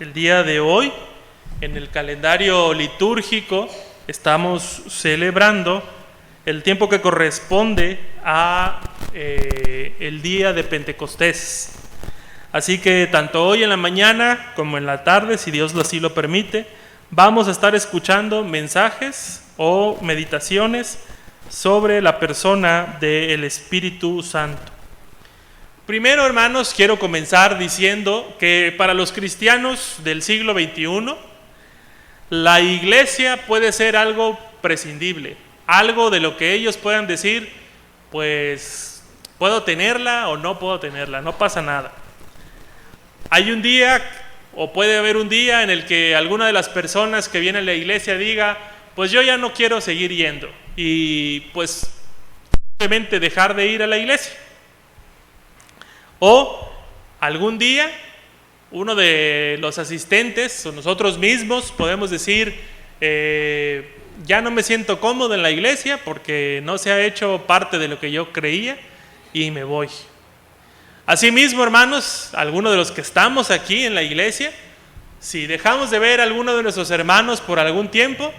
El día de hoy, en el calendario litúrgico, estamos celebrando el tiempo que corresponde a el día de Pentecostés. Así que tanto hoy en la mañana como en la tarde, si Dios así lo permite, vamos a estar escuchando mensajes o meditaciones sobre la persona del Espíritu Santo. Primero, hermanos, quiero comenzar diciendo que para los cristianos del siglo XXI, la iglesia puede ser algo prescindible, algo de lo que ellos puedan decir, pues puedo tenerla o no puedo tenerla, no pasa nada. Hay un día, o puede haber un día en el que alguna de las personas que viene a la iglesia diga, pues yo ya no quiero seguir yendo, y pues simplemente dejar de ir a la iglesia. O algún día uno de los asistentes o nosotros mismos podemos decir, ya no me siento cómodo en la iglesia porque no se ha hecho parte de lo que yo creía y me voy. Asimismo, hermanos, algunos de los que estamos aquí en la iglesia, si dejamos de ver a alguno de nuestros hermanos por algún tiempo,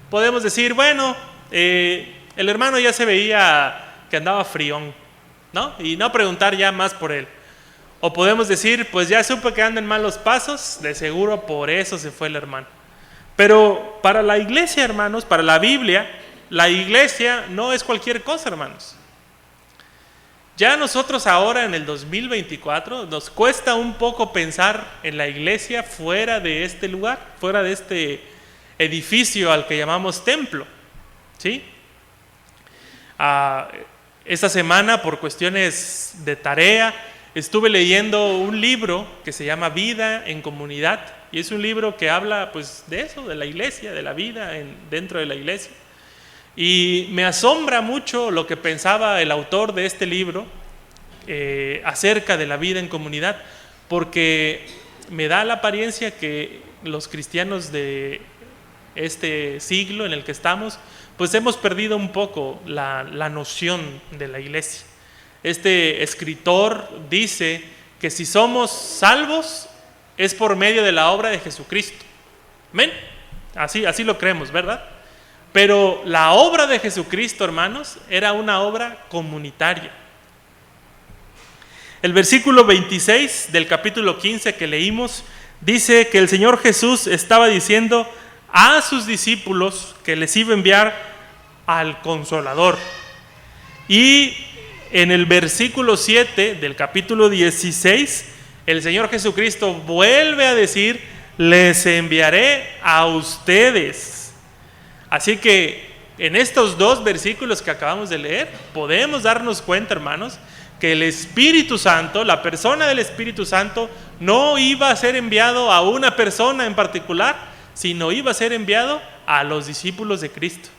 podemos decir, bueno, el hermano ya se veía que andaba frión, ¿no? Y no preguntar ya más por él. O podemos decir, pues ya supe que anda en malos pasos, de seguro por eso se fue el hermano. Pero para la iglesia, hermanos, para la Biblia, la iglesia no es cualquier cosa, hermanos. Ya nosotros ahora en el 2024 nos cuesta un poco pensar en la iglesia fuera de este lugar, fuera de este edificio al que llamamos templo, ¿sí? Esta semana, por cuestiones de tarea, estuve leyendo un libro que se llama Vida en Comunidad, y es un libro que habla pues de eso, de la iglesia, de la vida dentro de la iglesia. Y me asombra mucho lo que pensaba el autor de este libro acerca de la vida en comunidad, porque me da la apariencia que los cristianos de este siglo en el que estamos, pues hemos perdido un poco la noción de la iglesia. Este escritor dice que si somos salvos es por medio de la obra de Jesucristo. ¿Amén? Así lo creemos, ¿verdad? Pero la obra de Jesucristo, hermanos, era una obra comunitaria. El versículo 26 del capítulo 15 que leímos dice que el Señor Jesús estaba diciendo a sus discípulos que les iba a enviar al Consolador. Y en el versículo 7 del capítulo 16, el Señor Jesucristo vuelve a decir, les enviaré a ustedes. Así que en estos dos versículos que acabamos de leer, podemos darnos cuenta, hermanos, que el Espíritu Santo, la persona del Espíritu Santo, no iba a ser enviado a una persona en particular, sino iba a ser enviado a los discípulos de Cristo.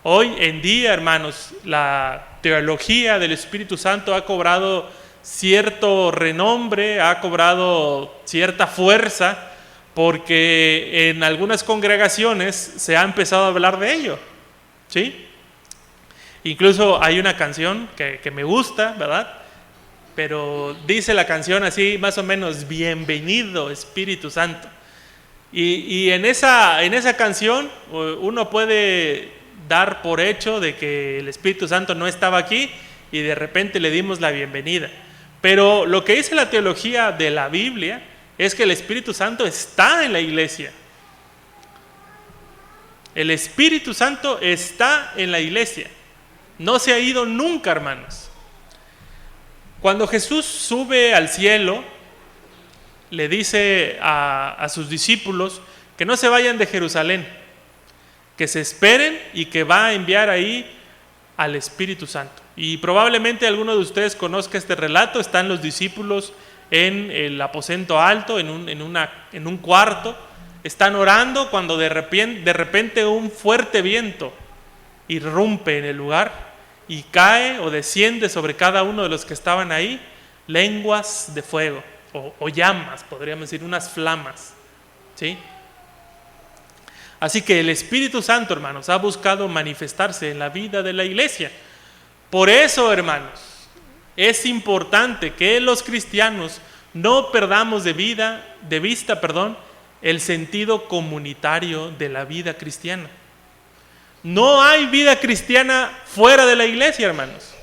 Hoy en día, hermanos, la teología del Espíritu Santo ha cobrado cierto renombre, ha cobrado cierta fuerza, porque en algunas congregaciones se ha empezado a hablar de ello, ¿sí? Incluso hay una canción que me gusta, ¿verdad? Pero dice la canción así, más o menos, bienvenido Espíritu Santo. Y en esa canción uno puede dar por hecho de que el Espíritu Santo no estaba aquí y de repente le dimos la bienvenida. Pero lo que dice la teología de la Biblia es que el Espíritu Santo está en la iglesia. El Espíritu Santo está en la iglesia. No se ha ido nunca, hermanos. Cuando Jesús sube al cielo, le dice a sus discípulos que no se vayan de Jerusalén, que se esperen y que va a enviar ahí al Espíritu Santo. Y probablemente alguno de ustedes conozca este relato. Están los discípulos en el aposento alto, en un cuarto, están orando cuando de repente un fuerte viento irrumpe en el lugar y cae o desciende sobre cada uno de los que estaban ahí lenguas de fuego o llamas, podríamos decir, unas flamas, ¿sí? Así que el Espíritu Santo, hermanos, ha buscado manifestarse en la vida de la iglesia. Por eso, hermanos, es importante que los cristianos no perdamos de vista, el sentido comunitario de la vida cristiana. No hay vida cristiana fuera de la iglesia, hermanos.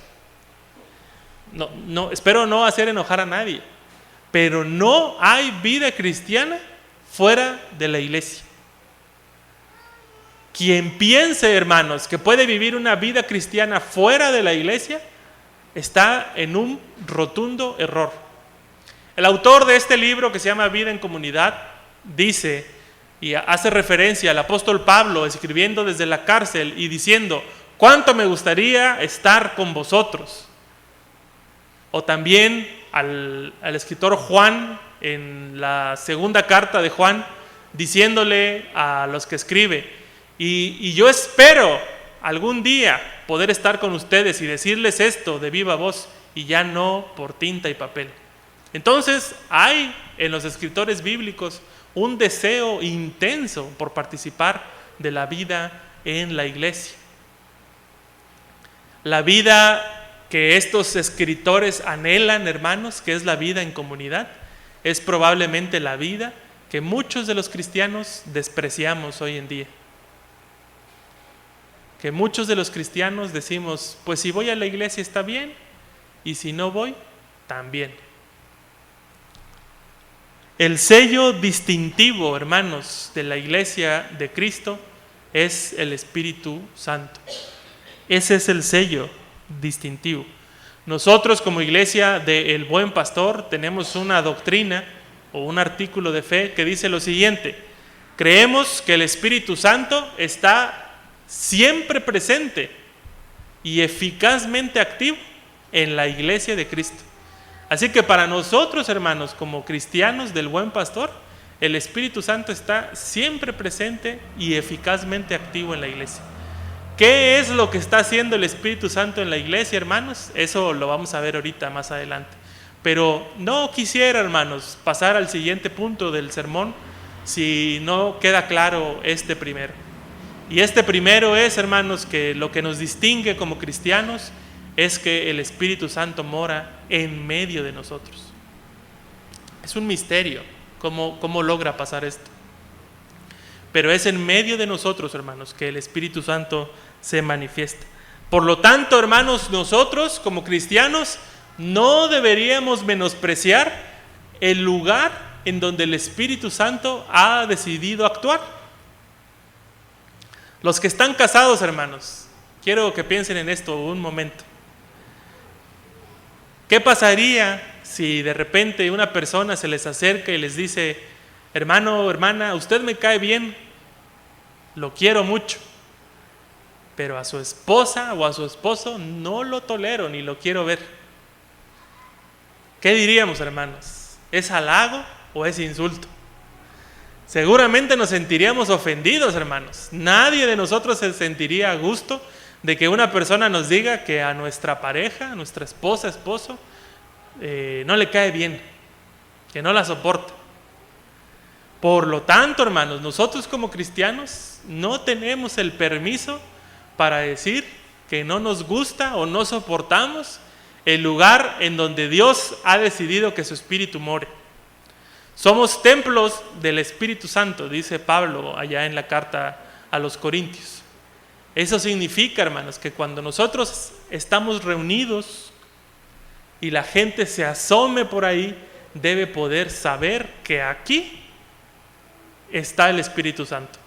Espero no hacer enojar a nadie, pero no hay vida cristiana fuera de la iglesia. Quien piense, hermanos, que puede vivir una vida cristiana fuera de la iglesia, está en un rotundo error. El autor de este libro, que se llama Vida en Comunidad, dice y hace referencia al apóstol Pablo escribiendo desde la cárcel y diciendo: cuánto me gustaría estar con vosotros. O también al escritor Juan, en la segunda carta de Juan, diciéndole a los que escribe: y yo espero algún día poder estar con ustedes y decirles esto de viva voz, y ya no por tinta y papel. Entonces hay en los escritores bíblicos un deseo intenso por participar de la vida en la iglesia. La vida que estos escritores anhelan, hermanos, que es la vida en comunidad, es probablemente la vida que muchos de los cristianos despreciamos hoy en día. Que muchos de los cristianos decimos: pues si voy a la iglesia está bien, y si no voy, también. El sello distintivo, hermanos, de la iglesia de Cristo es el Espíritu Santo. Ese es el sello distintivo. Nosotros, como iglesia del Buen Pastor, tenemos una doctrina o un artículo de fe que dice lo siguiente: creemos que el Espíritu Santo está siempre presente y eficazmente activo en la iglesia de Cristo. Así que para nosotros, hermanos, como cristianos del Buen Pastor, el Espíritu Santo está siempre presente y eficazmente activo en la iglesia. ¿Qué es lo que está haciendo el Espíritu Santo en la iglesia, hermanos? Eso lo vamos a ver ahorita más adelante. Pero no quisiera, hermanos, pasar al siguiente punto del sermón si no queda claro este primero. Y este primero es, hermanos, que lo que nos distingue como cristianos es que el Espíritu Santo mora en medio de nosotros. Es un misterio cómo logra pasar esto. Pero es en medio de nosotros, hermanos, que el Espíritu Santo se manifiesta. Por lo tanto, hermanos, nosotros como cristianos no deberíamos menospreciar el lugar en donde el Espíritu Santo ha decidido actuar. Los que están casados, hermanos, quiero que piensen en esto un momento. ¿Qué pasaría si de repente una persona se les acerca y les dice: hermano, hermana, usted me cae bien, lo quiero mucho, pero a su esposa o a su esposo no lo tolero ni lo quiero ver? ¿Qué diríamos, hermanos? ¿Es halago o es insulto? Seguramente nos sentiríamos ofendidos, hermanos. Nadie de nosotros se sentiría a gusto de que una persona nos diga que a nuestra pareja, a nuestra esposa, esposo, no le cae bien, que no la soporta. Por lo tanto, hermanos, nosotros como cristianos no tenemos el permiso para decir que no nos gusta o no soportamos el lugar en donde Dios ha decidido que su Espíritu more. Somos templos del Espíritu Santo, dice Pablo allá en la carta a los Corintios. Eso significa, hermanos, que cuando nosotros estamos reunidos y la gente se asome por ahí, debe poder saber que aquí está el Espíritu Santo.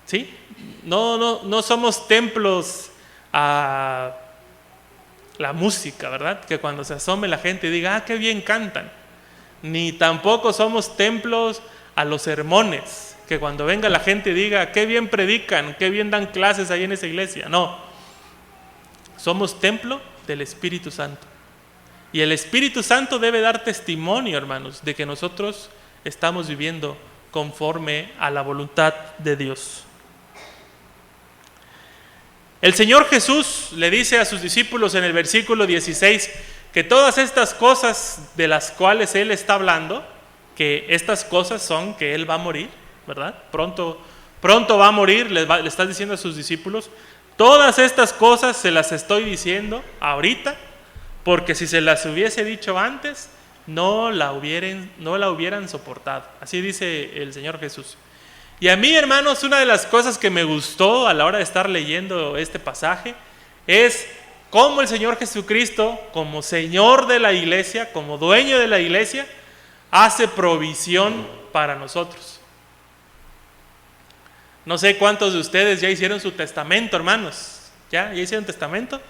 ¿Sí? No somos templos a la música, ¿verdad? Que cuando se asome la gente diga: ¡ah, qué bien cantan! Ni tampoco somos templos a los sermones, que cuando venga la gente diga: ¡qué bien predican! ¡Qué bien dan clases ahí en esa iglesia! No. Somos templo del Espíritu Santo. Y el Espíritu Santo debe dar testimonio, hermanos, de que nosotros estamos viviendo conforme a la voluntad de Dios. El Señor Jesús le dice a sus discípulos en el versículo 16 que todas estas cosas de las cuales Él está hablando, que estas cosas son que Él va a morir, ¿verdad? Pronto va a morir, le está diciendo a sus discípulos: todas estas cosas se las estoy diciendo ahorita porque si se las hubiese dicho antes, no la hubieran soportado. Así dice el Señor Jesús. Y a mí, hermanos, una de las cosas que me gustó a la hora de estar leyendo este pasaje es cómo el Señor Jesucristo, como Señor de la iglesia, como dueño de la iglesia, hace provisión para nosotros. No sé cuántos de ustedes ya hicieron su testamento, hermanos. ¿Ya hicieron testamento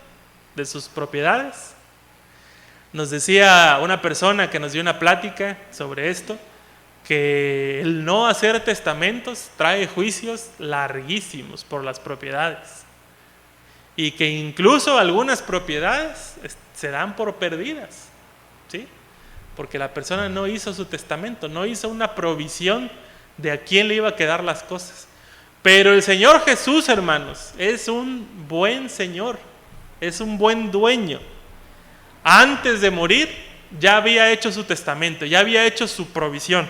de sus propiedades? Nos decía una persona que nos dio una plática sobre esto, que el no hacer testamentos trae juicios larguísimos por las propiedades, y que incluso algunas propiedades se dan por perdidas, ¿sí? Porque la persona no hizo su testamento, no hizo una provisión de a quién le iba a quedar las cosas. Pero el Señor Jesús, hermanos, es un buen Señor, es un buen dueño. Antes de morir ya había hecho su testamento, ya había hecho su provisión.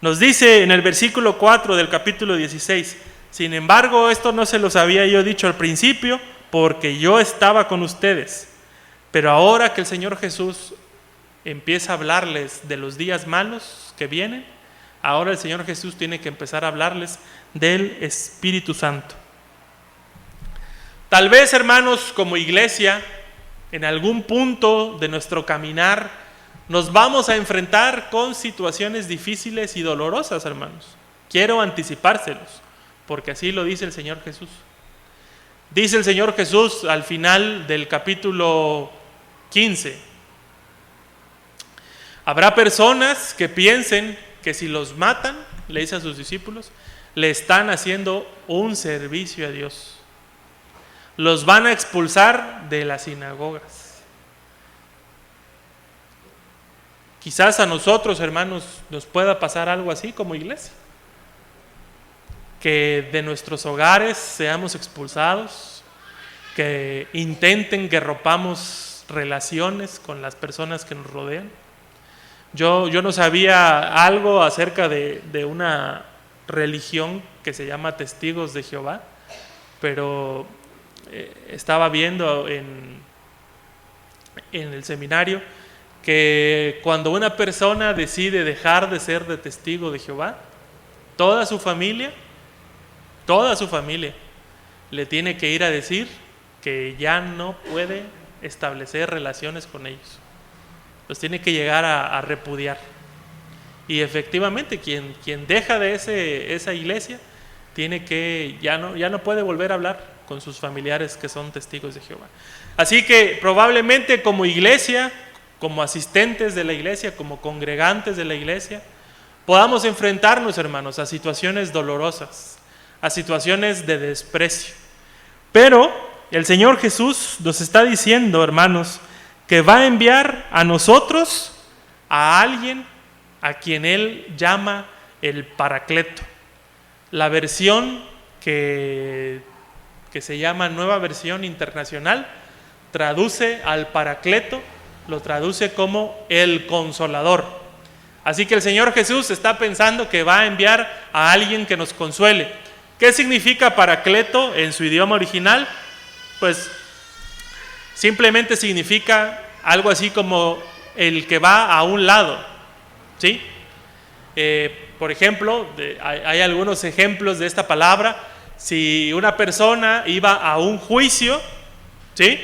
Nos dice en el versículo 4 del capítulo 16: sin embargo, esto no se los había yo dicho al principio, porque yo estaba con ustedes. Pero ahora que el Señor Jesús empieza a hablarles de los días malos que vienen, ahora el Señor Jesús tiene que empezar a hablarles del Espíritu Santo. Tal vez, hermanos, como iglesia, en algún punto de nuestro caminar, nos vamos a enfrentar con situaciones difíciles y dolorosas, hermanos. Quiero anticipárselos, porque así lo dice el Señor Jesús. Dice el Señor Jesús al final del capítulo 15: habrá personas que piensen que si los matan, le dice a sus discípulos, le están haciendo un servicio a Dios. Los van a expulsar de las sinagogas. Quizás a nosotros, hermanos, nos pueda pasar algo así como iglesia. Que de nuestros hogares seamos expulsados, que intenten que rompamos relaciones con las personas que nos rodean. Yo no sabía algo acerca de una religión que se llama Testigos de Jehová, pero estaba viendo en el seminario que cuando una persona decide dejar de ser de testigo de Jehová, toda su familia le tiene que ir a decir que ya no puede establecer relaciones con ellos. Los tiene que llegar a repudiar. Y efectivamente, quien deja de esa iglesia, tiene que ya no puede volver a hablar con sus familiares que son testigos de Jehová. Así que probablemente como iglesia, como asistentes de la iglesia, como congregantes de la iglesia, podamos enfrentarnos, hermanos, a situaciones dolorosas, a situaciones de desprecio. Pero el Señor Jesús nos está diciendo, hermanos, que va a enviar a nosotros a alguien a quien Él llama el Paracleto. La versión que se llama Nueva Versión Internacional traduce al Paracleto, lo traduce como el Consolador. Así que el Señor Jesús está pensando que va a enviar a alguien que nos consuele. ¿Qué significa Paracleto en su idioma original? Pues simplemente significa algo así como el que va a un lado, ¿sí? Por ejemplo, hay algunos ejemplos de esta palabra. Si una persona iba a un juicio, ¿sí?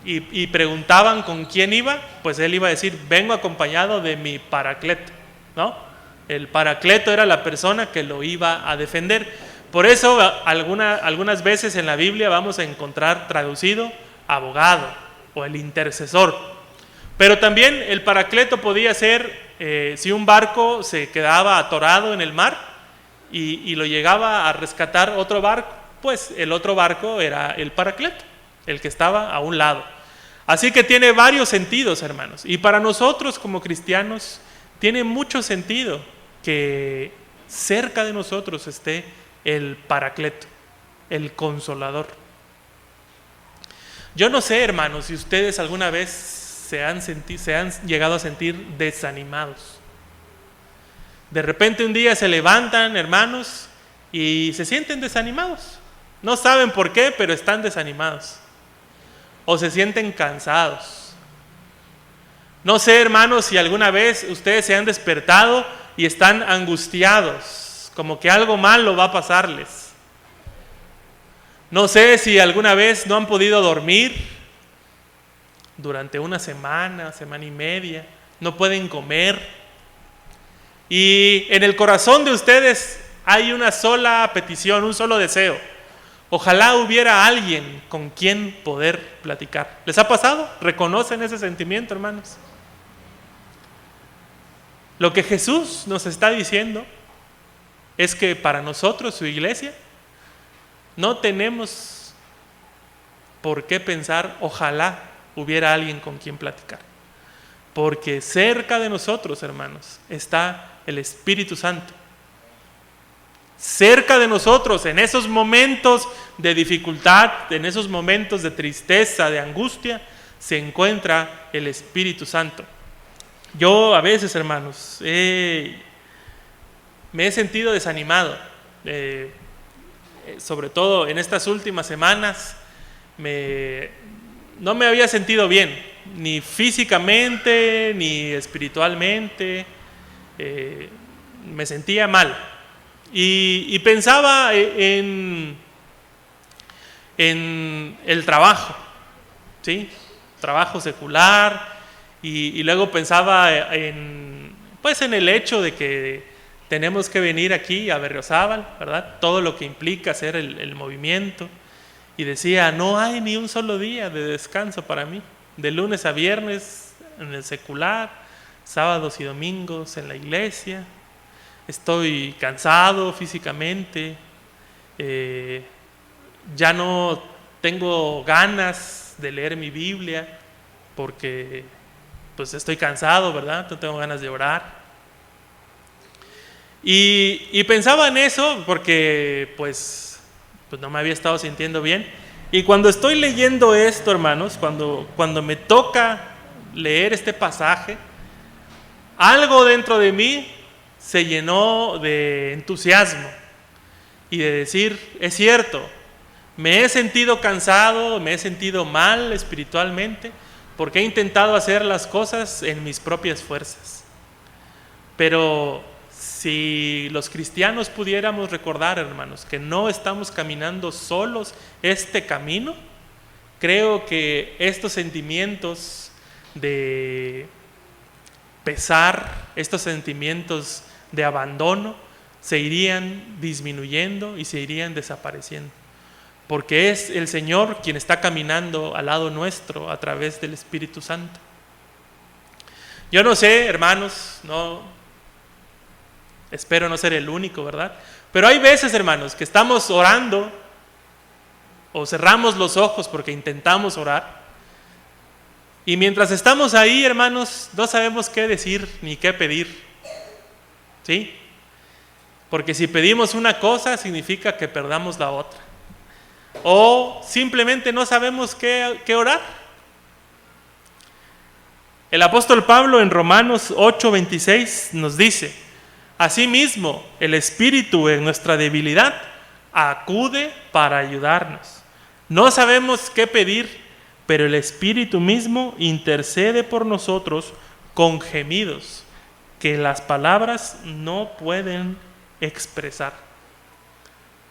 Y preguntaban con quién iba, pues él iba a decir: vengo acompañado de mi Paracleto, ¿no? El Paracleto era la persona que lo iba a defender. Por eso algunas veces en la Biblia vamos a encontrar traducido abogado o el intercesor. Pero también el Paracleto podía ser si un barco se quedaba atorado en el mar y lo llegaba a rescatar otro barco, pues el otro barco era el Paracleto, el que estaba a un lado. Así que tiene varios sentidos, hermanos. Y para nosotros como cristianos tiene mucho sentido que cerca de nosotros esté el Paracleto, el Consolador. Yo no sé, hermanos, si ustedes alguna vez se han llegado a sentir desanimados. De repente un día se levantan, hermanos, y se sienten desanimados. No saben por qué, pero están desanimados. o se sienten cansados. No sé, hermanos, si alguna vez ustedes se han despertado y están angustiados, como que algo malo va a pasarles. No sé si alguna vez no han podido dormir durante una semana, semana y media, no pueden comer. Y en el corazón de ustedes hay una sola petición, un solo deseo. Ojalá hubiera alguien con quien poder platicar. ¿Les ha pasado? ¿Reconocen ese sentimiento, hermanos? Lo que Jesús nos está diciendo es que para nosotros, su iglesia, no tenemos por qué pensar, ojalá hubiera alguien con quien platicar. Porque cerca de nosotros, hermanos, está el Espíritu Santo. Cerca de nosotros, en esos momentos de dificultad, en esos momentos de tristeza, de angustia, se encuentra el Espíritu Santo. Yo a veces, hermanos, me he sentido desanimado, sobre todo en estas últimas semanas. No me había sentido bien, ni físicamente, ni espiritualmente. Me sentía mal. Y pensaba en el trabajo, ¿sí? Trabajo secular, y luego pensaba en el hecho de que tenemos que venir aquí a Berriozábal, ¿verdad? Todo lo que implica hacer el movimiento. Y decía, no hay ni un solo día de descanso para mí. De lunes a viernes en el secular, sábados y domingos en la iglesia. Estoy cansado físicamente, ya no tengo ganas de leer mi Biblia porque pues estoy cansado, ¿verdad? No tengo ganas de orar. Y pensaba en eso porque pues no me había estado sintiendo bien. Y cuando estoy leyendo esto, hermanos, cuando me toca leer este pasaje, algo dentro de mí se llenó de entusiasmo y de decir, es cierto, me he sentido cansado, me he sentido mal espiritualmente porque he intentado hacer las cosas en mis propias fuerzas. Pero si los cristianos pudiéramos recordar, hermanos, que no estamos caminando solos este camino, creo que estos sentimientos de pesar, estos sentimientos de abandono se irían disminuyendo y se irían desapareciendo, porque es el Señor quien está caminando al lado nuestro a través del Espíritu Santo. Yo no sé, hermanos, espero no ser el único, ¿verdad? Pero hay veces, hermanos, que estamos orando o cerramos los ojos porque intentamos orar, y mientras estamos ahí, hermanos, no sabemos qué decir ni qué pedir, ¿sí? Porque si pedimos una cosa, significa que perdamos la otra. O simplemente no sabemos qué orar. El apóstol Pablo en Romanos 8:26 nos dice, asimismo, el Espíritu en nuestra debilidad acude para ayudarnos. No sabemos qué pedir, pero el Espíritu mismo intercede por nosotros con gemidos que las palabras no pueden expresar.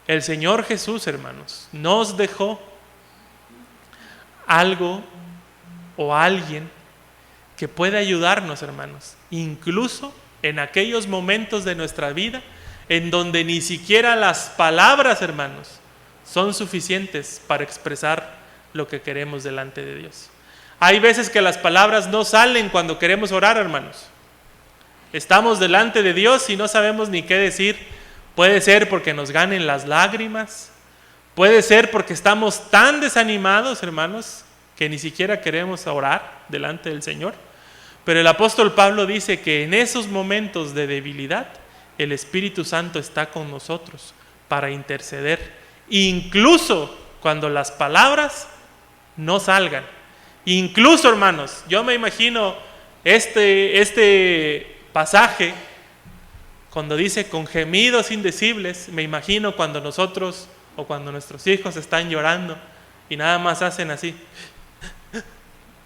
El Señor Jesús, hermanos, nos dejó algo o alguien que puede ayudarnos, hermanos, incluso en aquellos momentos de nuestra vida en donde ni siquiera las palabras, hermanos, son suficientes para expresar lo que queremos delante de Dios. Hay veces que las palabras no salen cuando queremos orar, hermanos. Estamos delante de Dios y no sabemos ni qué decir. Puede ser porque nos ganen las lágrimas, puede ser porque estamos tan desanimados, hermanos, que ni siquiera queremos orar delante del Señor. Pero el apóstol Pablo dice que en esos momentos de debilidad, el Espíritu Santo está con nosotros para interceder, incluso cuando las palabras no salgan. Incluso, hermanos, yo me imagino este pasaje, cuando dice con gemidos indecibles, me imagino cuando nosotros o cuando nuestros hijos están llorando y nada más hacen así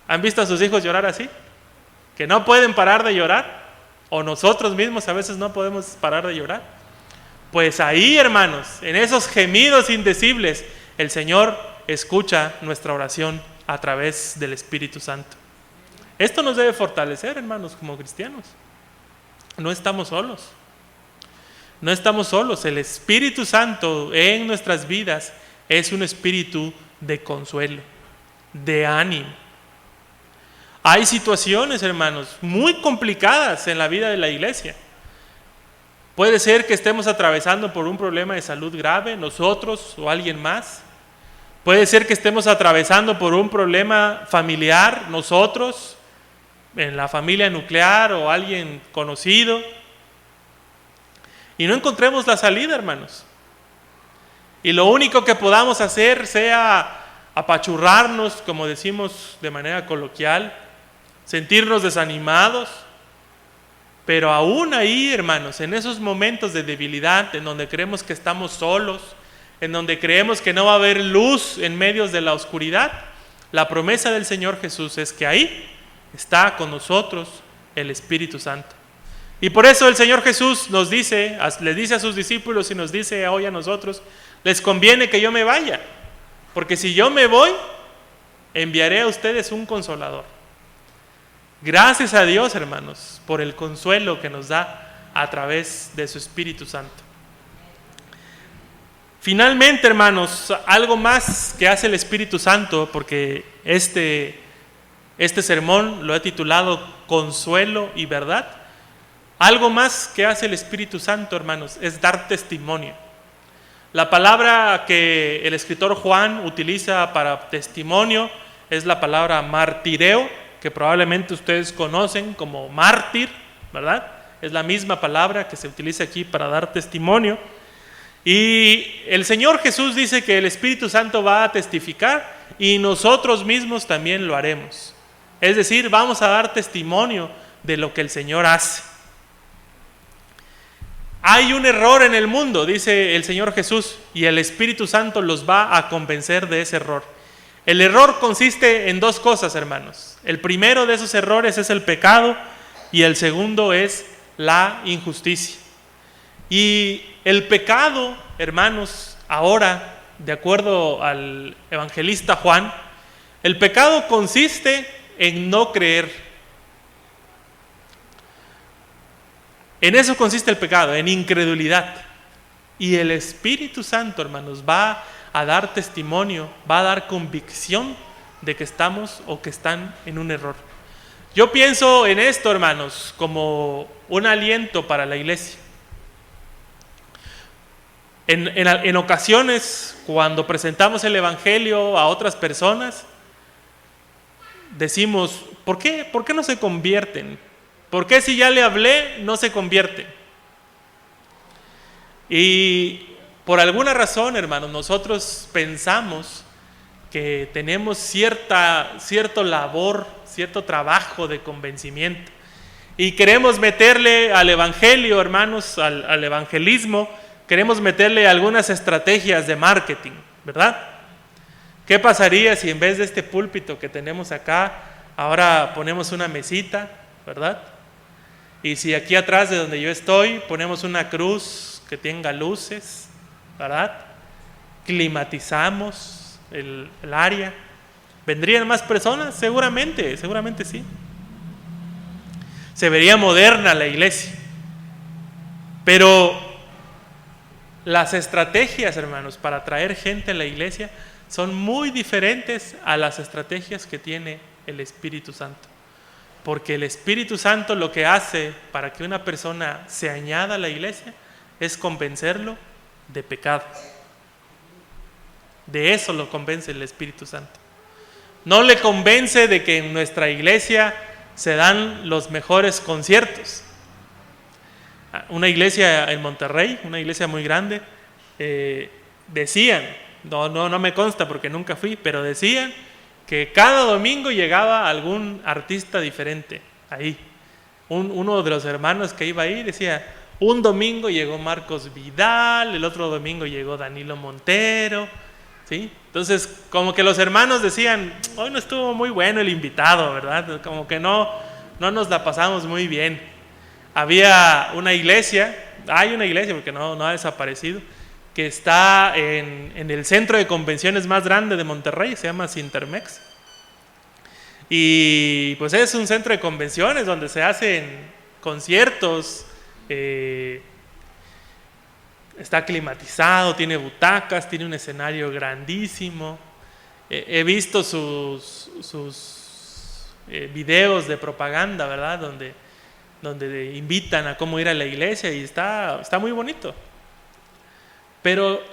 ¿Han visto a sus hijos llorar así? Que no pueden parar de llorar, o nosotros mismos a veces no podemos parar de llorar. Pues ahí, hermanos, en esos gemidos indecibles, el Señor escucha nuestra oración a través del Espíritu Santo. Esto nos debe fortalecer, hermanos, como cristianos. No estamos solos. No estamos solos. El Espíritu Santo en nuestras vidas es un espíritu de consuelo, de ánimo. Hay situaciones, hermanos, muy complicadas en la vida de la iglesia. Puede ser que estemos atravesando por un problema de salud grave, nosotros o alguien más. Puede ser que estemos atravesando por un problema familiar, nosotros, en la familia nuclear o alguien conocido. Y no encontremos la salida, hermanos. Y lo único que podamos hacer sea apachurrarnos, como decimos de manera coloquial, sentirnos desanimados. Pero aún ahí, hermanos, en esos momentos de debilidad, en donde creemos que estamos solos, en donde creemos que no va a haber luz en medio de la oscuridad, la promesa del Señor Jesús es que ahí está con nosotros el Espíritu Santo. Y por eso el Señor Jesús nos dice, les dice a sus discípulos y nos dice hoy a nosotros, les conviene que yo me vaya, porque si yo me voy, enviaré a ustedes un consolador. Gracias a Dios, hermanos, por el consuelo que nos da a través de su Espíritu Santo. Finalmente, hermanos, algo más que hace el Espíritu Santo, porque este sermón lo he titulado Consuelo y Verdad. Algo más que hace el Espíritu Santo, hermanos, es dar testimonio. La palabra que el escritor Juan utiliza para testimonio es la palabra martireo, que probablemente ustedes conocen como mártir, ¿verdad? Es la misma palabra que se utiliza aquí para dar testimonio. Y el Señor Jesús dice que el Espíritu Santo va a testificar y nosotros mismos también lo haremos. Es decir, vamos a dar testimonio de lo que el Señor hace. Hay un error en el mundo, dice el Señor Jesús, y el Espíritu Santo los va a convencer de ese error. El error consiste en dos cosas, hermanos. El primero de esos errores es el pecado y el segundo es la injusticia. Y el pecado, hermanos, ahora, de acuerdo al evangelista Juan, el pecado consiste en no creer. En eso consiste el pecado, en incredulidad. Y el Espíritu Santo, hermanos, va a dar testimonio, va a dar convicción de que estamos o que están en un error. Yo pienso en esto, hermanos, como un aliento para la iglesia. En ocasiones, cuando presentamos el Evangelio a otras personas, decimos, ¿por qué no se convierten? ¿Por qué si ya le hablé no se convierten? Y por alguna razón, hermanos, nosotros pensamos que tenemos cierto labor, cierto trabajo de convencimiento. Y queremos meterle al Evangelio, hermanos, al evangelismo, queremos meterle algunas estrategias de marketing, ¿verdad? ¿Qué pasaría si en vez de este púlpito que tenemos acá, ahora ponemos una mesita, ¿verdad? Y si aquí atrás de donde yo estoy ponemos una cruz que tenga luces, ¿verdad? Climatizamos el área. ¿Vendrían más personas? Seguramente sí. Se vería moderna la iglesia. Pero las estrategias, hermanos, para atraer gente a la iglesia son muy diferentes a las estrategias que tiene el Espíritu Santo. Porque el Espíritu Santo lo que hace para que una persona se añada a la iglesia es convencerlo de pecado. De eso lo convence el Espíritu Santo. No le convence de que en nuestra iglesia se dan los mejores conciertos. Una iglesia en Monterrey, una iglesia muy grande, decían, no me consta porque nunca fui, pero decían que cada domingo llegaba algún artista diferente ahí. Uno de los hermanos que iba ahí decía, un domingo llegó Marcos Vidal, el otro domingo llegó Danilo Montero, ¿sí? Entonces, como que los hermanos decían, hoy no estuvo muy bueno el invitado, ¿verdad? Como que no nos la pasamos muy bien. Había una iglesia, hay una iglesia porque no ha desaparecido, que está en el centro de convenciones más grande de Monterrey, se llama Cintermex. Y pues es un centro de convenciones donde se hacen conciertos, está climatizado, tiene butacas, tiene un escenario grandísimo. He visto sus videos de propaganda, ¿verdad? Donde invitan a cómo ir a la iglesia y está muy bonito. Pero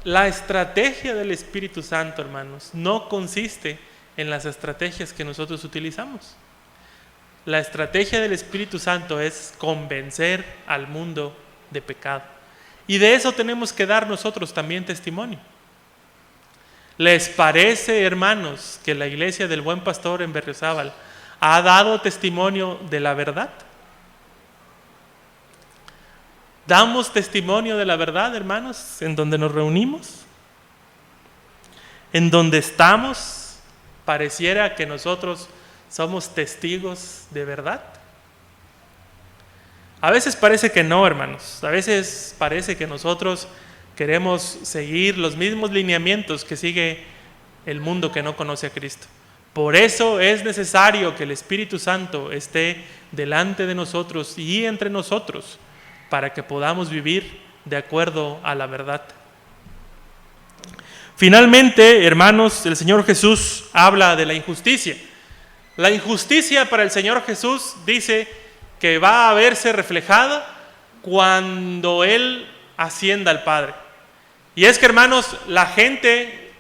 la estrategia del Espíritu Santo, hermanos, no consiste en las estrategias que nosotros utilizamos. La estrategia del Espíritu Santo es convencer al mundo de pecado. Y de eso tenemos que dar nosotros también testimonio. ¿Les parece, hermanos, que la iglesia del Buen Pastor en Berriozábal ha dado testimonio de la verdad? ¿Damos testimonio de la verdad, hermanos, en donde nos reunimos? ¿En donde estamos? Pareciera que nosotros somos testigos de verdad. A veces parece que no, hermanos. A veces parece que nosotros queremos seguir los mismos lineamientos que sigue el mundo que no conoce a Cristo. Por eso es necesario que el Espíritu Santo esté delante de nosotros y entre nosotros, para que podamos vivir de acuerdo a la verdad. Finalmente, hermanos, el Señor Jesús habla de la injusticia. La injusticia para el Señor Jesús dice que va a verse reflejada cuando Él ascienda al Padre. Y es que, hermanos, la gente,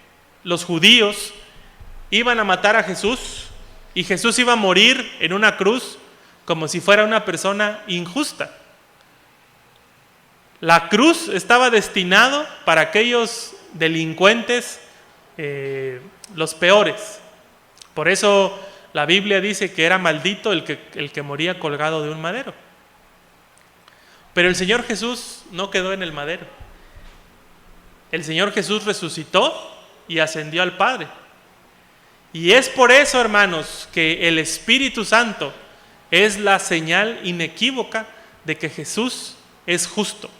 los judíos, iban a matar a Jesús y Jesús iba a morir en una cruz como si fuera una persona injusta. La cruz estaba destinado para aquellos delincuentes, los peores. Por eso la Biblia dice que era maldito el que moría colgado de un madero. Pero el Señor Jesús no quedó en el madero. El Señor Jesús resucitó y ascendió al Padre. Y es por eso, hermanos, que el Espíritu Santo es la señal inequívoca de que Jesús es justo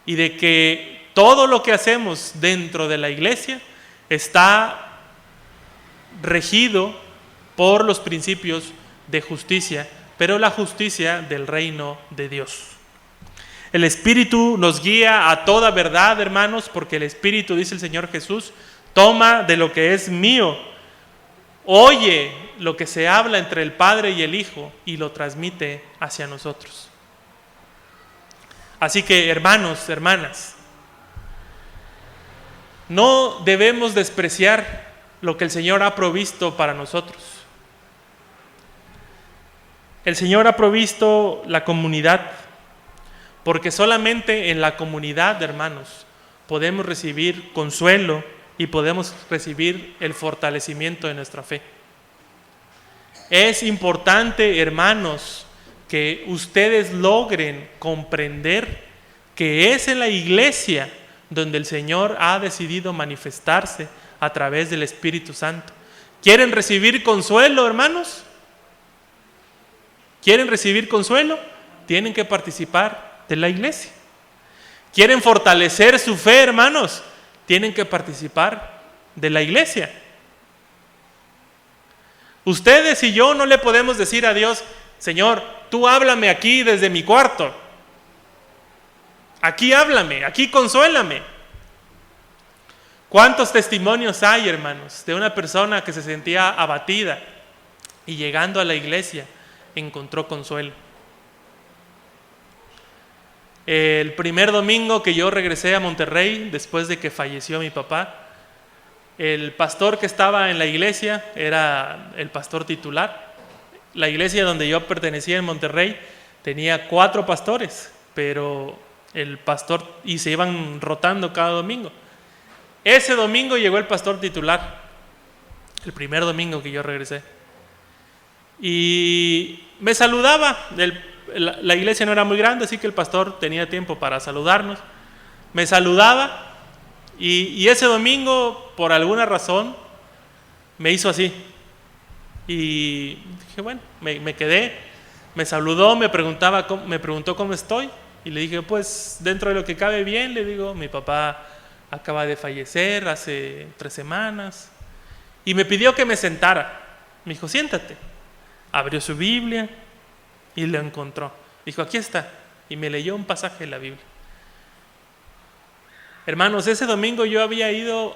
y de que todo lo que hacemos dentro de la iglesia está regido por los principios de justicia, pero la justicia del reino de Dios. El Espíritu nos guía a toda verdad, hermanos, porque el Espíritu, dice el Señor Jesús, toma de lo que es mío, oye lo que se habla entre el Padre y el Hijo y lo transmite hacia nosotros. Así que, hermanos, hermanas, no debemos despreciar lo que el Señor ha provisto para nosotros. El Señor ha provisto la comunidad, porque solamente en la comunidad, hermanos, podemos recibir consuelo y podemos recibir el fortalecimiento de nuestra fe. Es importante, hermanos, que ustedes logren comprender que es en la iglesia donde el Señor ha decidido manifestarse a través del Espíritu Santo. ¿Quieren recibir consuelo, hermanos? ¿Quieren recibir consuelo? Tienen que participar de la iglesia. ¿Quieren fortalecer su fe, hermanos? Tienen que participar de la iglesia. Ustedes y yo no le podemos decir a Dios, Señor, tú háblame aquí desde mi cuarto. Aquí háblame, aquí consuélame. ¿Cuántos testimonios hay, hermanos, de una persona que se sentía abatida y llegando a la iglesia encontró consuelo? El primer domingo que yo regresé a Monterrey, después de que falleció mi papá, el pastor que estaba en la iglesia era el pastor titular. La iglesia donde yo pertenecía en Monterrey tenía 4 pastores, pero el pastor, y se iban rotando cada domingo. Ese domingo llegó el pastor titular, el primer domingo que yo regresé, y me saludaba. La iglesia no era muy grande, así que el pastor tenía tiempo para saludarnos. Me saludaba Y ese domingo, por alguna razón, me hizo así. Y dije, bueno, me quedé, me saludó, me preguntó cómo estoy. Y le dije, pues dentro de lo que cabe bien, le digo, mi papá acaba de fallecer hace 3 semanas. Y me pidió que me sentara. Me dijo, siéntate. Abrió su Biblia y lo encontró. Dijo, aquí está. Y me leyó un pasaje de la Biblia. Hermanos, ese domingo yo había ido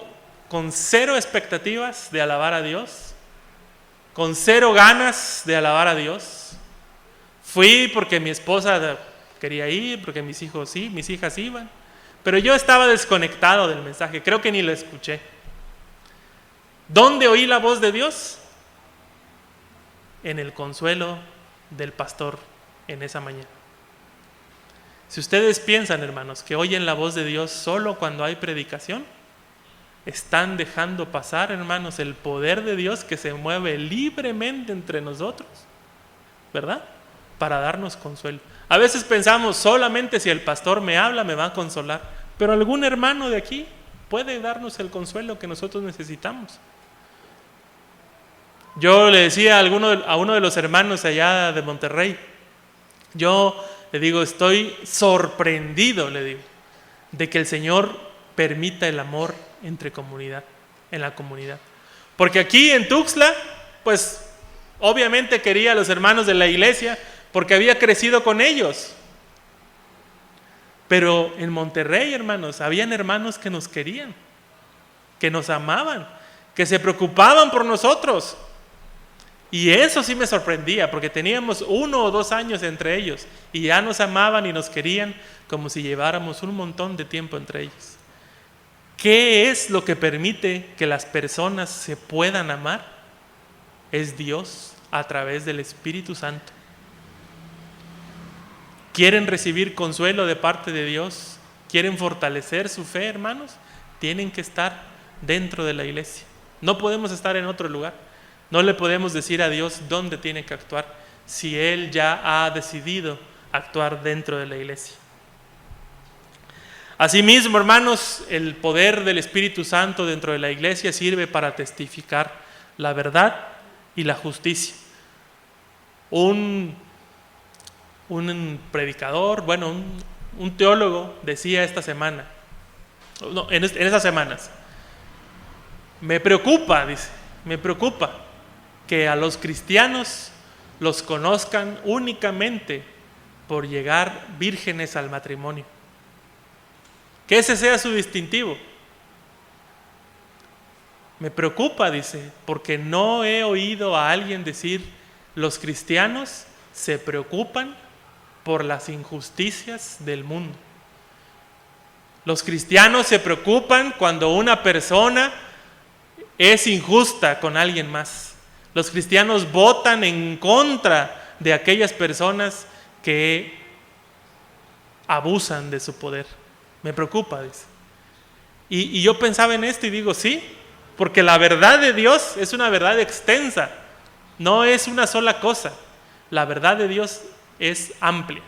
con 0 expectativas de alabar a Dios, con 0 ganas de alabar a Dios. Fui porque mi esposa quería ir, porque mis hijas iban, pero yo estaba desconectado del mensaje, creo que ni lo escuché. ¿Dónde oí la voz de Dios? En el consuelo del pastor en esa mañana. Si ustedes piensan, hermanos, que oyen la voz de Dios solo cuando hay predicación, están dejando pasar, hermanos, el poder de Dios que se mueve libremente entre nosotros, ¿verdad? Para darnos consuelo. A veces pensamos, solamente si el pastor me habla me va a consolar, pero algún hermano de aquí puede darnos el consuelo que nosotros necesitamos. Yo le decía a uno de los hermanos allá de Monterrey, yo le digo, estoy sorprendido, le digo, de que el Señor permita el amor en la comunidad. Porque aquí en Tuxtla, pues obviamente quería a los hermanos de la iglesia porque había crecido con ellos. Pero en Monterrey, hermanos, habían hermanos que nos querían, que nos amaban, que se preocupaban por nosotros. Y eso sí me sorprendía, porque teníamos 1 o 2 años entre ellos y ya nos amaban y nos querían como si lleváramos un montón de tiempo entre ellos. ¿Qué es lo que permite que las personas se puedan amar? Es Dios a través del Espíritu Santo. ¿Quieren recibir consuelo de parte de Dios? ¿Quieren fortalecer su fe, hermanos? Tienen que estar dentro de la iglesia. No podemos estar en otro lugar. No le podemos decir a Dios dónde tiene que actuar si Él ya ha decidido actuar dentro de la iglesia. Asimismo, hermanos, el poder del Espíritu Santo dentro de la iglesia sirve para testificar la verdad y la justicia. Un predicador, un teólogo decía esta semana, en esas semanas, me preocupa que a los cristianos los conozcan únicamente por llegar vírgenes al matrimonio. Que ese sea su distintivo. Me preocupa, dice, porque no he oído a alguien decir, los cristianos se preocupan por las injusticias del mundo. Los cristianos se preocupan cuando una persona es injusta con alguien más. Los cristianos votan en contra de aquellas personas que abusan de su poder. Me preocupa, dice. Y yo pensaba en esto y digo, sí, porque la verdad de Dios es una verdad extensa, no es una sola cosa. La verdad de Dios es amplia.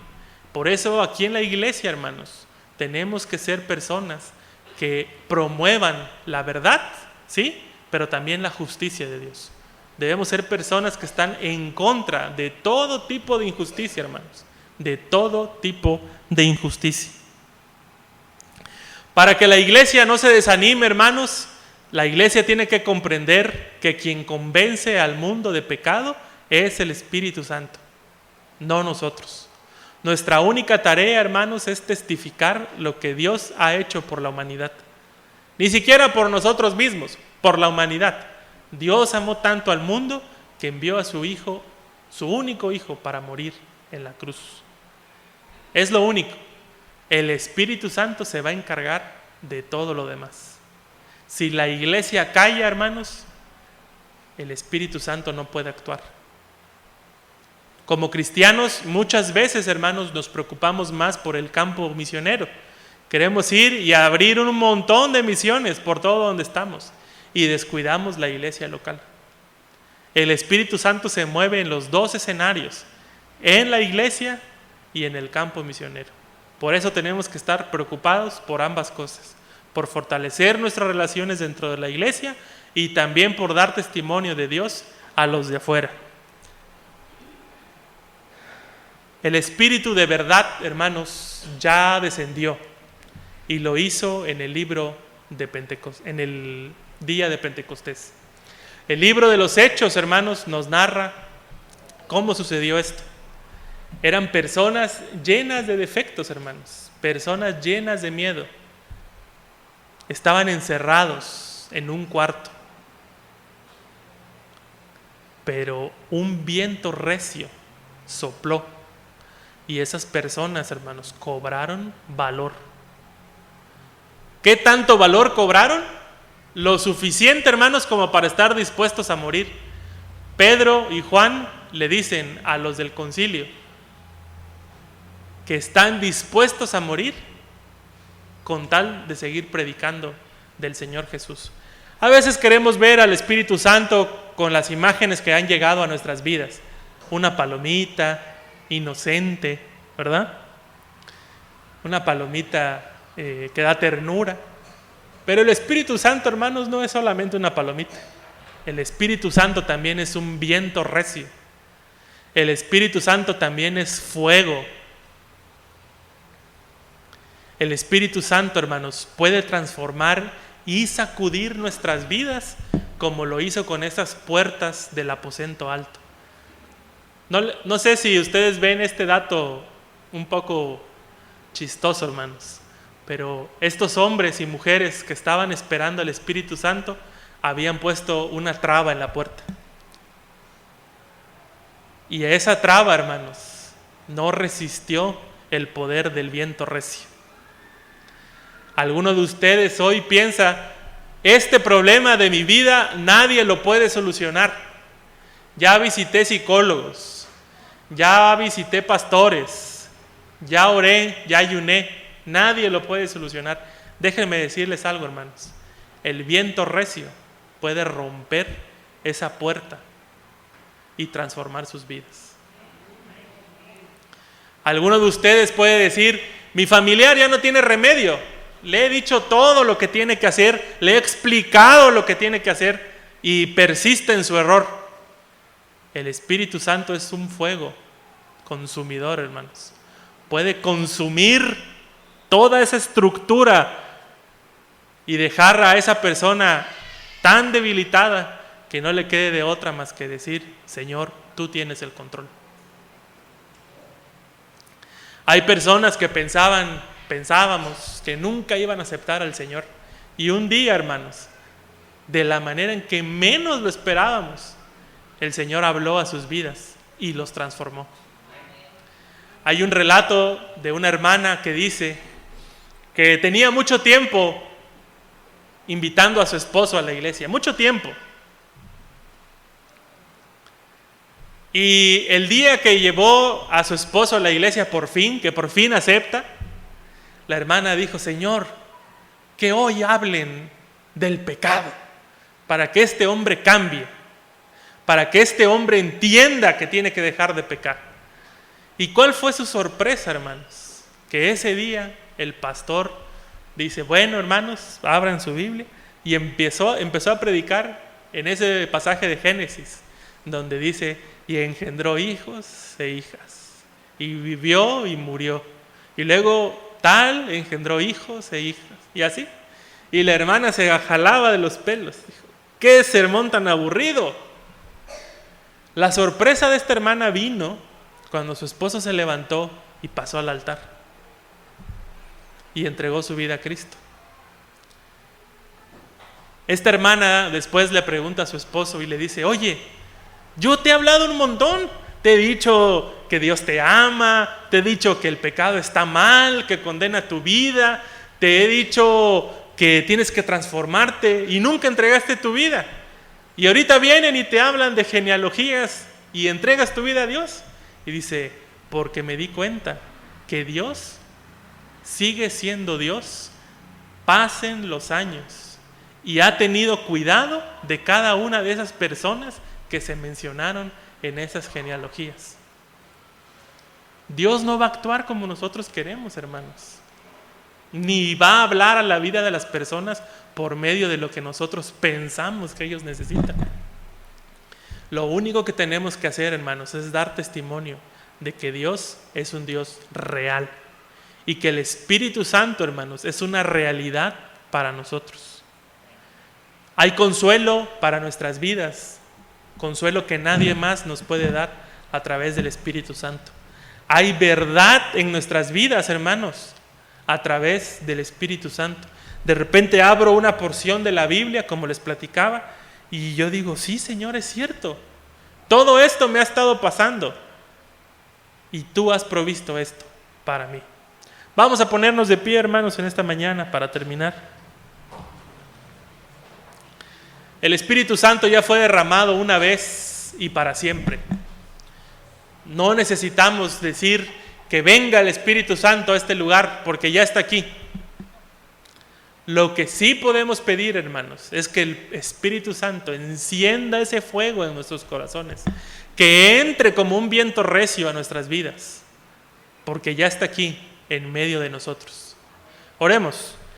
Por eso aquí en la iglesia, hermanos, tenemos que ser personas que promuevan la verdad, ¿sí? Pero también la justicia de Dios. Debemos ser personas que están en contra de todo tipo de injusticia, hermanos. De todo tipo de injusticia. Para que la iglesia no se desanime, hermanos, la iglesia tiene que comprender que quien convence al mundo de pecado es el Espíritu Santo, no nosotros. Nuestra única tarea, hermanos, es testificar lo que Dios ha hecho por la humanidad. Ni siquiera por nosotros mismos, por la humanidad. Dios amó tanto al mundo que envió a su Hijo, su único Hijo, para morir en la cruz. Es lo único. El Espíritu Santo se va a encargar de todo lo demás. Si la iglesia calla, hermanos, el Espíritu Santo no puede actuar. Como cristianos, muchas veces, hermanos, nos preocupamos más por el campo misionero. Queremos ir y abrir un montón de misiones por todo donde estamos y descuidamos la iglesia local. El Espíritu Santo se mueve en los 2 escenarios, en la iglesia y en el campo misionero. Por eso tenemos que estar preocupados por ambas cosas, por fortalecer nuestras relaciones dentro de la iglesia y también por dar testimonio de Dios a los de afuera. El Espíritu de verdad, hermanos, ya descendió y lo hizo en el libro de Pentecostés, en el día de Pentecostés. El libro de los Hechos, hermanos, nos narra cómo sucedió esto. Eran personas llenas de defectos, hermanos, personas llenas de miedo. Estaban encerrados en un cuarto, pero un viento recio sopló y esas personas, hermanos, cobraron valor. ¿Qué tanto valor cobraron? Lo suficiente, hermanos, como para estar dispuestos a morir. Pedro y Juan le dicen a los del concilio que están dispuestos a morir con tal de seguir predicando del Señor Jesús. A veces queremos ver al Espíritu Santo con las imágenes que han llegado a nuestras vidas. Una palomita inocente, ¿verdad? Una palomita que da ternura. Pero el Espíritu Santo, hermanos, no es solamente una palomita. El Espíritu Santo también es un viento recio. El Espíritu Santo también es fuego. El Espíritu Santo, hermanos, puede transformar y sacudir nuestras vidas como lo hizo con esas puertas del aposento alto. No sé si ustedes ven este dato un poco chistoso, hermanos, pero estos hombres y mujeres que estaban esperando al Espíritu Santo habían puesto una traba en la puerta. Y a esa traba, hermanos, no resistió el poder del viento recio. Alguno de ustedes hoy piensa, este problema de mi vida nadie lo puede solucionar. Ya visité psicólogos, ya visité pastores, ya oré, ya ayuné, nadie lo puede solucionar. Déjenme decirles algo, hermanos. El viento recio puede romper esa puerta y transformar sus vidas. Alguno de ustedes puede decir, mi familiar ya no tiene remedio. Le he dicho todo lo que tiene que hacer, le he explicado lo que tiene que hacer y persiste en su error. El Espíritu Santo es un fuego consumidor, hermanos. Puede consumir toda esa estructura y dejar a esa persona tan debilitada que no le quede de otra más que decir, Señor, tú tienes el control. Hay personas que pensábamos que nunca iban a aceptar al Señor. Y un día, hermanos, de la manera en que menos lo esperábamos, el Señor habló a sus vidas y los transformó. Hay un relato de una hermana que dice que tenía mucho tiempo invitando a su esposo a la iglesia, mucho tiempo. Y el día que llevó a su esposo a la iglesia que por fin acepta, la hermana dijo, Señor, que hoy hablen del pecado, para que este hombre cambie, para que este hombre entienda que tiene que dejar de pecar. ¿Y cuál fue su sorpresa, hermanos? Que ese día el pastor dice, bueno, hermanos, abran su Biblia, y empezó a predicar en ese pasaje de Génesis, donde dice, y engendró hijos e hijas, y vivió y murió, y luego tal engendró hijos e hijas, y así. Y la hermana se jalaba de los pelos, dijo, ¡qué sermón tan aburrido! La sorpresa de esta hermana vino cuando su esposo se levantó y pasó al altar y entregó su vida a Cristo. Esta hermana después le pregunta a su esposo y le dice, oye, yo te he hablado un montón, te he dicho que Dios te ama, te he dicho que el pecado está mal, que condena tu vida, te he dicho que tienes que transformarte y nunca entregaste tu vida. Y ahorita vienen y te hablan de genealogías y entregas tu vida a Dios. Y dice, porque me di cuenta que Dios sigue siendo Dios, pasen los años, y ha tenido cuidado de cada una de esas personas que se mencionaron en esas genealogías. Dios no va a actuar como nosotros queremos, hermanos. ni va a hablar a la vida de las personas por medio de lo que nosotros pensamos que ellos necesitan. Lo único que tenemos que hacer, hermanos, es dar testimonio de que Dios es un Dios real y que el Espíritu Santo, hermanos, es una realidad para nosotros. Hay consuelo para nuestras vidas, consuelo que nadie más nos puede dar a través del Espíritu Santo. Hay verdad en nuestras vidas, hermanos, a través del Espíritu Santo. De repente abro una porción de la Biblia, como les platicaba, y yo digo, sí, Señor, es cierto. Todo esto me ha estado pasando y tú has provisto esto para mí. Vamos a ponernos de pie, hermanos, en esta mañana para terminar. El Espíritu Santo ya fue derramado una vez y para siempre. No necesitamos decir que venga el Espíritu Santo a este lugar porque ya está aquí. Lo que sí podemos pedir, hermanos, es que el Espíritu Santo encienda ese fuego en nuestros corazones, que entre como un viento recio a nuestras vidas, porque ya está aquí en medio de nosotros. Oremos.